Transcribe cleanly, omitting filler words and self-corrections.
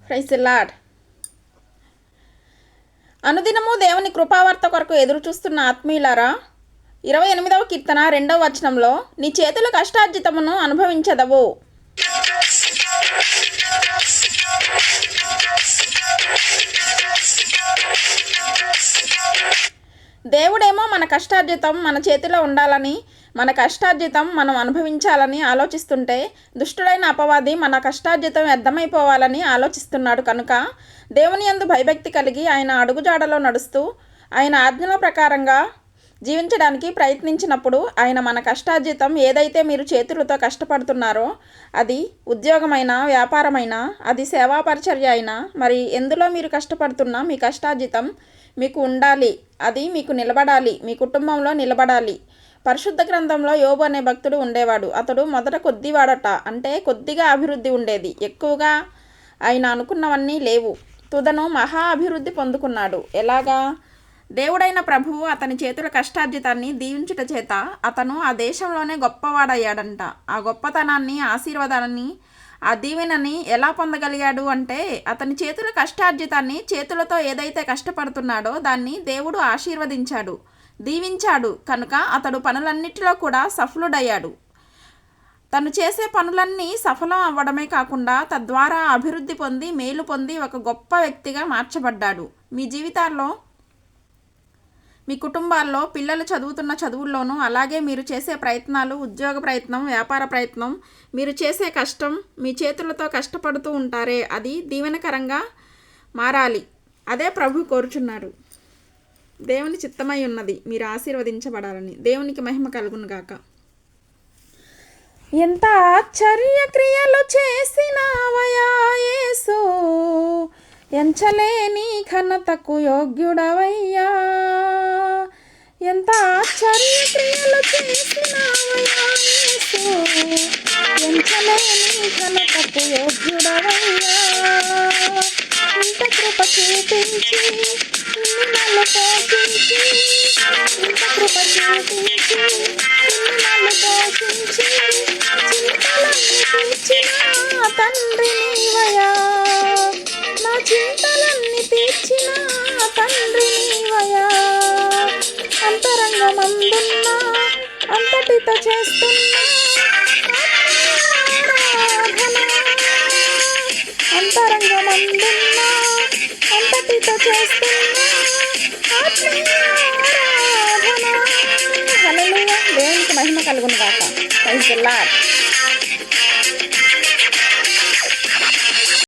Praise the lord. అనుదినము దేవుని కృపావార్త కొరకు ఎదురు చూస్తున్న ఆత్మీయులారా, 28వ కీర్తన 2వ వచనంలో నీ చేతుల కష్టార్జితమును అనుభవించదవు. దేవుడేమో మన కష్టార్జితం మన చేతిలో ఉండాలని, మన కష్టార్జితం మనం అనుభవించాలని ఆలోచిస్తుంటే, దుష్టుడైన అపవాది మన కష్టార్జితం వ్యర్థమైపోవాలని ఆలోచిస్తున్నాడు. కనుక దేవుని యందు భయభక్తి కలిగి ఆయన అడుగుజాడలో నడుస్తూ ఆయన ఆజ్ఞల ప్రకారంగా జీవించడానికి ప్రయత్నించినప్పుడు ఆయన మన కష్టార్జితం ఏదైతే మీరు చేతులతో కష్టపడుతున్నారో, అది ఉద్యోగమైన, వ్యాపారమైనా, అది సేవా పరిచర్య అయినా, మరి ఎందులో మీరు కష్టపడుతున్నా మీ కష్టార్జితం మీకు ఉండాలి, అది మీకు నిలబడాలి, మీ కుటుంబంలో నిలబడాలి. పరిశుద్ధ గ్రంథంలో యోబు అనే భక్తుడు ఉండేవాడు. అతడు మొదట కొద్దివాడట, అంటే కొద్దిగా అభివృద్ధి ఉండేది, ఎక్కువగా ఆయన అనుకున్నవన్నీ లేవు. తుదను మహా అభివృద్ధి పొందుకున్నాడు. ఎలాగా? దేవుడైన ప్రభువు అతని చేతుల కష్టార్జితాన్ని దీవించుట చేత అతను ఆ దేశంలోనే గొప్పవాడయ్యాడంట. ఆ గొప్పతనాన్ని, ఆశీర్వాదాన్ని, ఆ దీవెనని ఎలా పొందగలిగాడు అంటే, అతని చేతుల కష్టార్జితాన్ని, చేతులతో ఏదైతే కష్టపడుతున్నాడో దాన్ని దేవుడు ఆశీర్వదించాడు, దీవించాడు. కనుక అతడు పనులన్నిటిలో కూడా సఫలుడయ్యాడు. తను చేసే పనులన్నీ సఫలం అవ్వడమే కాకుండా తద్వారా అభివృద్ధి పొంది, మేలు పొంది ఒక గొప్ప వ్యక్తిగా మార్చబడ్డాడు. మీ జీవితాల్లో, మీ కుటుంబాల్లో, పిల్లలు చదువుతున్న చదువుల్లోనూ, అలాగే మీరు చేసే ప్రయత్నాలు, ఉద్యోగ ప్రయత్నం, వ్యాపార ప్రయత్నం, మీరు చేసే కష్టం, మీ చేతులతో కష్టపడుతూ ఉంటారే, అది దీవెనకరంగా మారాలి. అదే ప్రభు కోరుచున్నారు. దేవుని చిత్తమై ఉన్నది మీరు ఆశీర్వదించబడాలని. దేవునికి మహిమ కలుగును గాక. ఎంత ఆశ్చర్య క్రియలు చేసినావయా యేసు, ఎంచలేని ఘనతకు యోగ్యుడవయ్యా. ఎంత ఆశ్చర్య క్రియలు చేసినావయా యేసు, ఎంచలేని ఘనతకు యోగ్యుడవయ్యా. ఇంత కృప చూపించి నిన్ను పోషించి, ఇంత కృప చూపించి నిన్ను పోషించి, చింతలన్నీ తీర్చిన తండ్రి నీవయా. నా చింతలన్నీ తీర్చిన తండ్రి నీవయా. అంతరంగమందున్న అంతటితో చేస్తున్నా అంతరంగమందున్న అంతటితో చేస్తున్నా ఆత్మీయారాధన. హల్లెలూయా. దేవునికి మహిమ కలుగును గాక. Praise the lord.